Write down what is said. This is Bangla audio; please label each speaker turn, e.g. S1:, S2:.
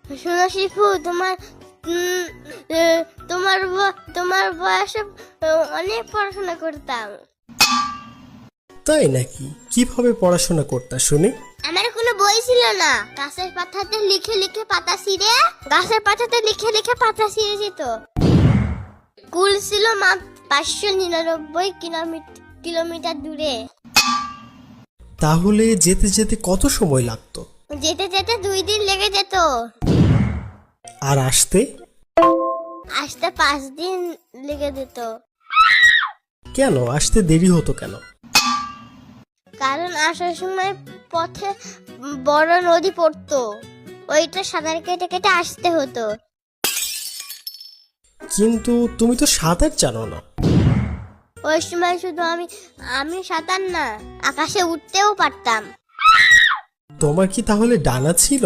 S1: শোনো শিফু, উম, তোমার বয়সে অনেক পড়াশোনা করতাম।
S2: তাই নাকি? কিভাবে পড়াশোনা করতা শুনি?
S1: আমার কোনো বই ছিল না, গাছের পাতাতে লিখে লিখে পাতা ছিঁড়ে যেত। স্কুল ছিল মাত্র 599 কিলোমিটার দূরে।
S2: তাহলে যেতে যেতে কত সময় লাগতো?
S1: যেতে যেতে 2 দিন লেগে যেত।
S2: আর আসতে?
S1: আসতে 5 দিন লেগে যেত।
S2: কেন আসতে দেরি হতো কেন?
S1: কারণ আসার সময় পথে বড় নদী পড়তো, ওইটা সাঁতার কেটে কেটে আসতে হতো।
S2: কিন্তু তুমি তো সাঁতার জানো না।
S1: ওই সময় শুধু আমি সাঁতার না, আকাশে উঠতেও পারতাম।
S2: তোমার কি তাহলে ডানা ছিল?